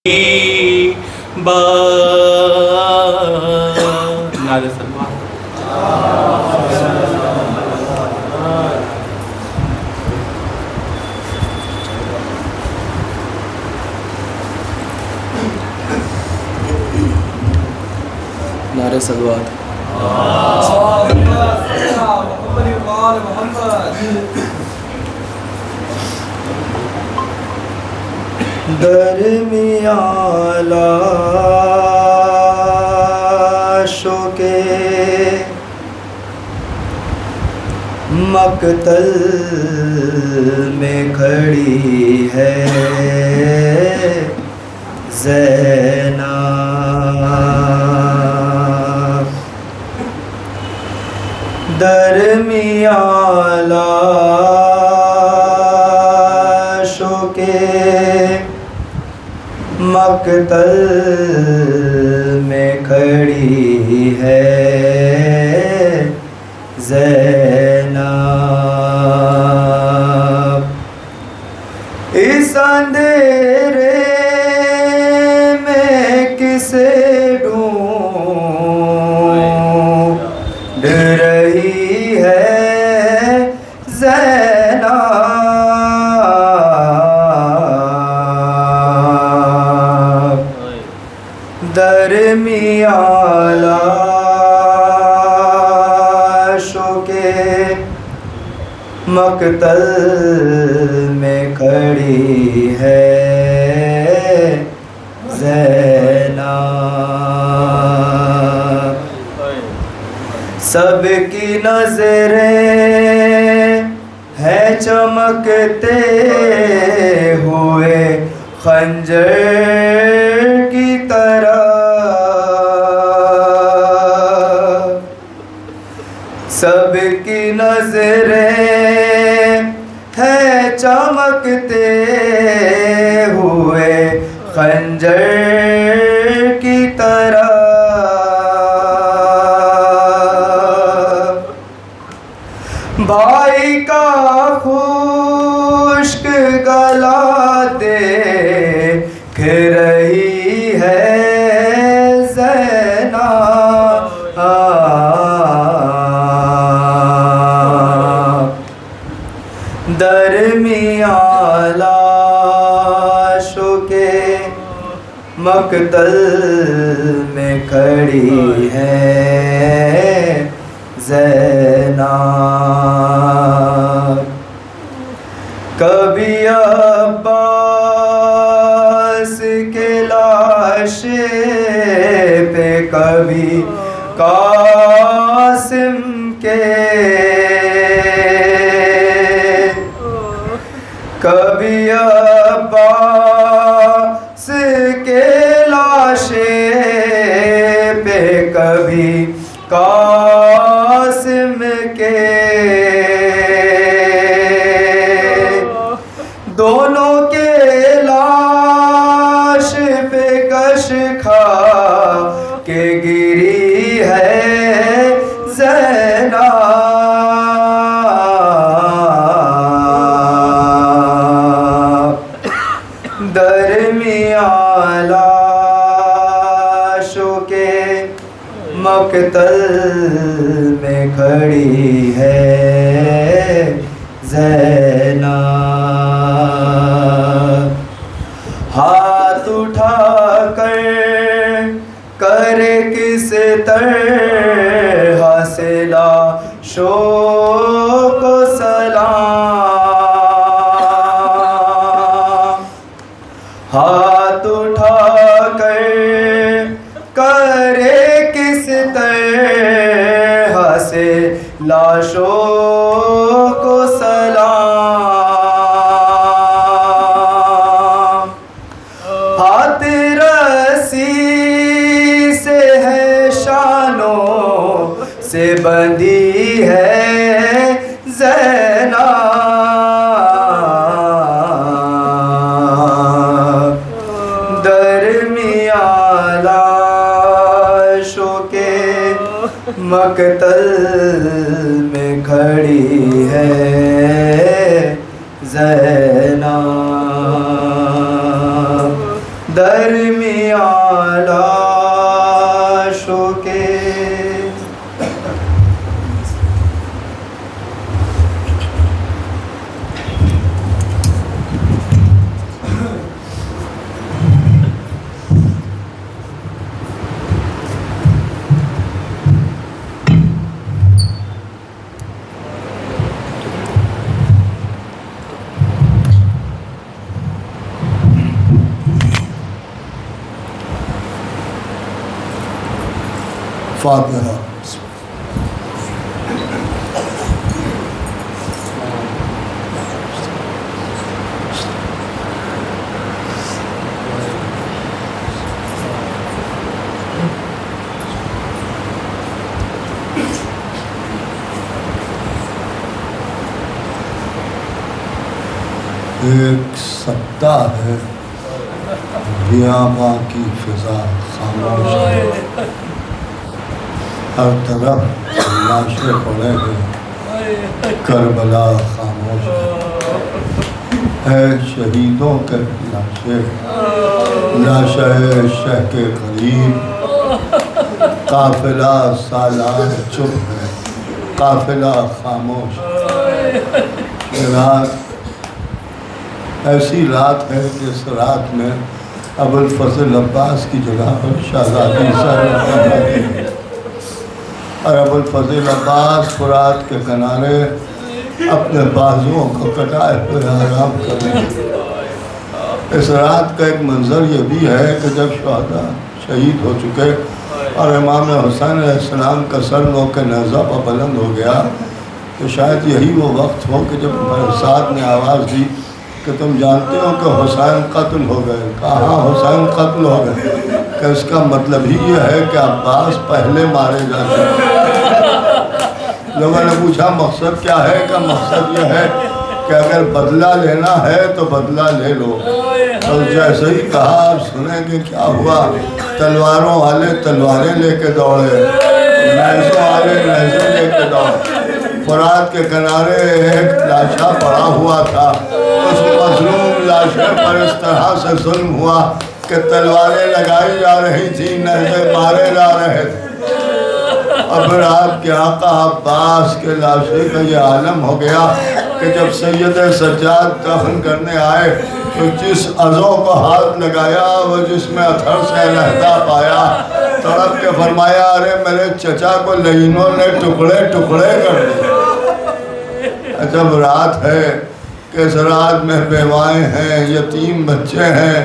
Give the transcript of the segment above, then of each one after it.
نعرہ سلوات نعرہ سلوات درمیان لاشوں کے مقتل میں کھڑی ہے زینب، درمیان لاشوں کے مقتل میں کھڑی ہے زینب، اس اندھیرے میں کسے ڈھونڈ رہی ہے زینب، درمیان لاشوں کے مقتل میں کھڑی ہے زینب، سب کی نظریں ہیں چمکتے ہوئے خنجر کی طرح، سب کی نظریں ہیں چمکتے ہوئے خنجر کی طرح، بھائی کا خشک گلا دیکھ رہی ہے زینب، درمیان لاشوں کے مقتل میں کھڑی ہے زینب، کبھی عباس کے لاشے پہ، کبھی قاسم کے، کبھی عباس کے لاشے پہ، کبھی قاسم کے، دونوں کے لاش پہ کش کھا کے گری ہے زینب، درمیان لاشوں کے مقتل میں کھڑی ہے زینب، ہاتھ اٹھا کر کرے کس طرح سے لاشوں کو سلام، ہاتھ اٹھا کر کرے کس طرح سے لاشوں کو سلام، ہاتھ رسی سے ہے شانوں سے بندھی ہے زینب، درمیان لاشوں کے مقتل میں کھڑی ہے زینب، درمیان لاشوں کے فاتحہ۔ ایک سپتہ ہے بیاباں کی فضا خاموش ہے، ہر طرف لاشیں پڑے ہیں، کربلا خاموش ہے شہیدوں کے لاشیں شہ کے قریب، قافلہ سالار چپ ہے، قافلہ خاموش ہے۔ یہ رات ایسی رات ہے کہ اس رات میں ابوالفضل عباس کی جگہ پر شہزادی سر اور ابوالفضل عباس فرات کے کنارے اپنے بازوؤں کو کٹائے ہوئے آرام کر رہے ہیں۔ اس رات کا ایک منظر یہ بھی ہے کہ جب شہداء شہید ہو چکے اور امام حسین علیہ السلام کا سر نو کے نیزہ پر بلند ہو گیا، تو شاید یہی وہ وقت ہو کہ جب مرساد نے آواز دی کہ تم جانتے ہو کہ حسین قتل ہو گئے۔ کہاں حسین قتل ہو گئے؟ کہ اس کا مطلب ہی یہ ہے کہ عباس پہلے مارے جا چکے۔ لوگوں نے پوچھا مقصد کیا ہے؟ کہ مقصد یہ ہے کہ اگر بدلہ لینا ہے تو بدلہ لے لو۔ اور جیسے ہی کہا آپ سنیں گے کیا ہوا۔ تلواروں والے تلواریں لے کے دوڑے، نیزوں والے نیزوں لے کے دوڑے۔ فرات کے کنارے ایک لاشا پڑا ہوا تھا، اس مظلوم لاشے پر اس طرح سے ظلم ہوا کہ تلواریں لگائی جا رہی تھی، نیزے مارے جا رہے تھے۔ اب آپ کے آقا عباس کے لاشے کا یہ عالم ہو گیا کہ جب سید سجاد دفن کرنے آئے تو جس عضو کو ہاتھ لگایا وہ جس میں اتھر سے علیحدہ پایا، تڑپ کے فرمایا ارے میرے چچا کو لعینوں نے ٹکڑے ٹکڑے کر دیے۔ جب رات ہے کہ اس رات میں بیوائیں ہیں، یتیم بچے ہیں،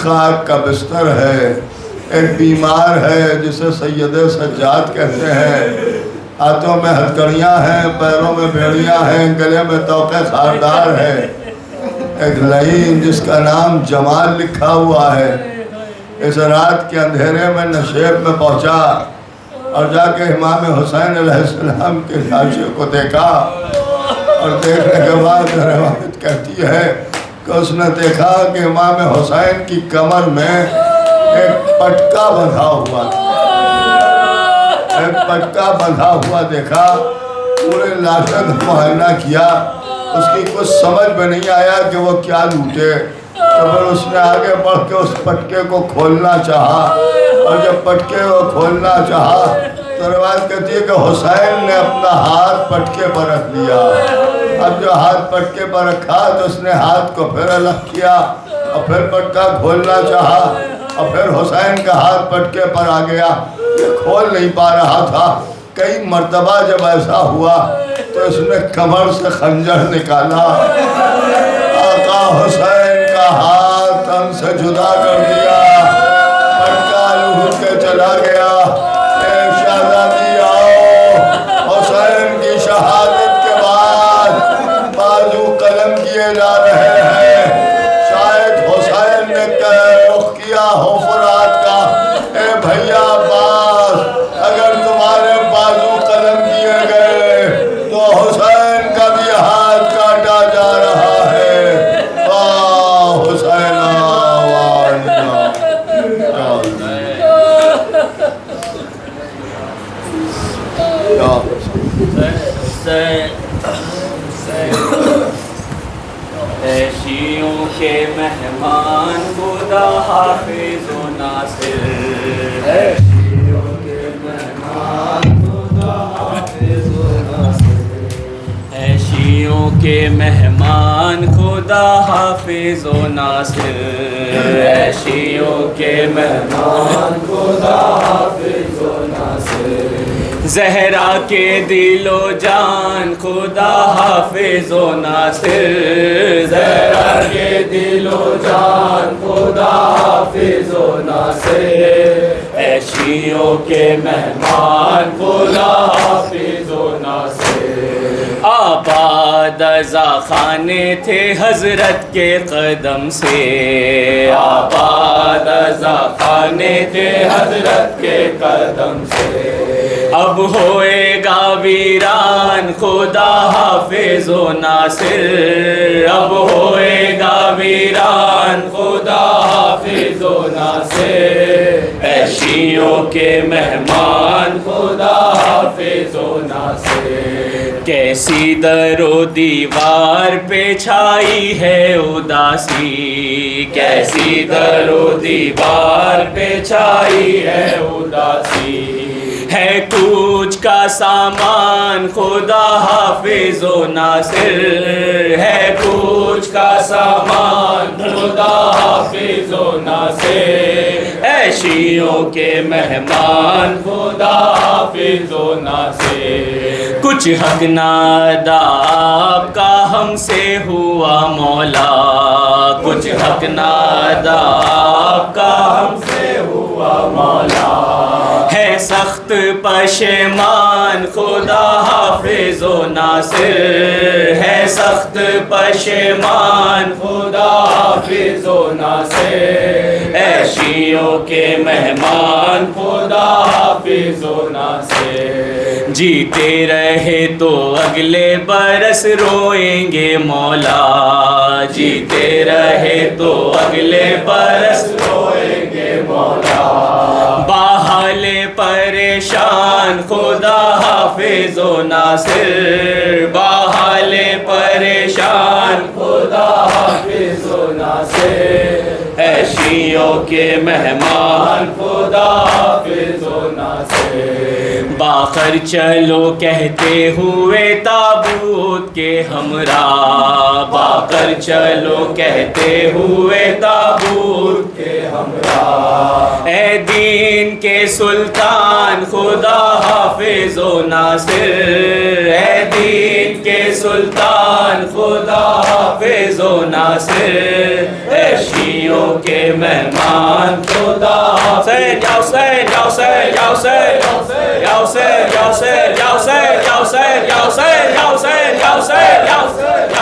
خاک کا بستر ہے، ایک بیمار ہے جسے سید سجاد کہتے ہیں، ہاتھوں میں ہتھکڑیاں ہیں، پیروں میں بیڑیاں ہیں، گلے میں توقے خاردار ہے، ایک لعین جس کا نام جمال لکھا ہوا ہے، اس رات کے اندھیرے میں نشیب میں پہنچا اور جا کے امام حسین علیہ السلام کے لاشے کو دیکھا، اور دیکھنے کے بعد روایت کہتی ہے کہ اس نے دیکھا کہ امام حسین کی کمر میں ایک پٹکا بندھا ہوا تھا، ایک پٹکا بندھا ہوا دیکھا۔ پورے لاشے کا معائنہ کیا، اس کی کچھ سمجھ میں نہیں آیا کہ وہ کیا لوٹے، تو پھر اس نے آگے بڑھ کے اس پٹکے کو کھولنا چاہا، اور جب پٹکے کو کھولنا چاہا تو روایت کہتی ہے کہ حسین نے اپنا ہاتھ پٹکے پر رکھ لیا۔ اب جو ہاتھ پٹکے پر رکھا تو اس نے ہاتھ کو پھر الگ کیا اور پھر پٹکا کھولنا چاہا، اور پھر حسین کا ہاتھ پٹکے پر آ گیا، یہ کھول نہیں پا رہا تھا۔ کئی مرتبہ جب ایسا ہوا تو اس نے کمر سے خنجر نکالا، آقا حسین کا ہاتھ تن سے جدا کر دیا، پٹکا لوٹ کے چلا گیا۔ اے شہزادی آؤ، حسین کی شہادت کے بعد بازو قلم کیے جا رہے ہیں، شاید حسین نے رخ کیا ہو فرات کا، اے بھیا عباس اگر تمہارے بازو قلم کیے گئے تو حسین کا بھی ہاتھ کاٹا جا رہا ہے۔ واہ حسین شیعوں کے مہمان خدا ناصر اے شیعوں کے مہمان خدا حافظ و ناصر اے شیعوں کے مہمان خدا حافظ و ناصر زہرا کے دل و جان خدا حافظ و ناصر زہرا کے دل و جان خدا حافظ و ناصر اے شیعوں کے مہمان خدا حافظ و ناصر آباد ازا خانے تھے حضرت کے قدم سے آباد ازا خانے تھے حضرت کے قدم سے اب ہوئے گا ویران خدا حافظ و ناصر اب ہوئے گا ویران خدا حافظ و ناصر اے شیعوں کے مہمان خدا حافظ و ناصر کیسی در و دیوار پہ چھائی ہے اداسی کیسی در و دیوار پہ چھائی ہے اداسی ہے کوچ کا سامان خدا حافظ و ناصر ہے کوچ کا سامان خدا حافظ و ناصر اے شیعوں کے مہمان خدا حافظ و ناصر کچھ حق نہ ادا آپ کا ہم سے ہوا مولا کچھ حق نہ ادا آپ کا ہم سے ہوا مولا ہے سخت پشیمان خدا حافظ و ناصر ہے سخت پشیمان خدا حافظ و ناصر اے شیعوں کے مہمان خدا حافظ و ناصر جیتے رہے تو اگلے برس روئیں گے مولا جیتے رہے تو اگلے برس روئیں گے مولا باحال پریشان خدا حافظ و ناصر باحال پریشان خدا حافظ و ناصر اے شیعوں کے مہمان خدا حافظ و ناصر باخر چلو کہتے ہوئے تابوت کے ہمراہ باخر چلو کہتے ہوئے تابوت کے ہمراہ اے دین کے سلطان خدا حافظ و ناصر اے دین کے سلطان خدا حافظ و ناصر اے شیعوں کے مہمان خدا حافظ یا حسین یا حسین یا حسین یا حسین یا حسین یا حسین یا حسین یا حسین یا حسین یا حسین یا حسین یا حسین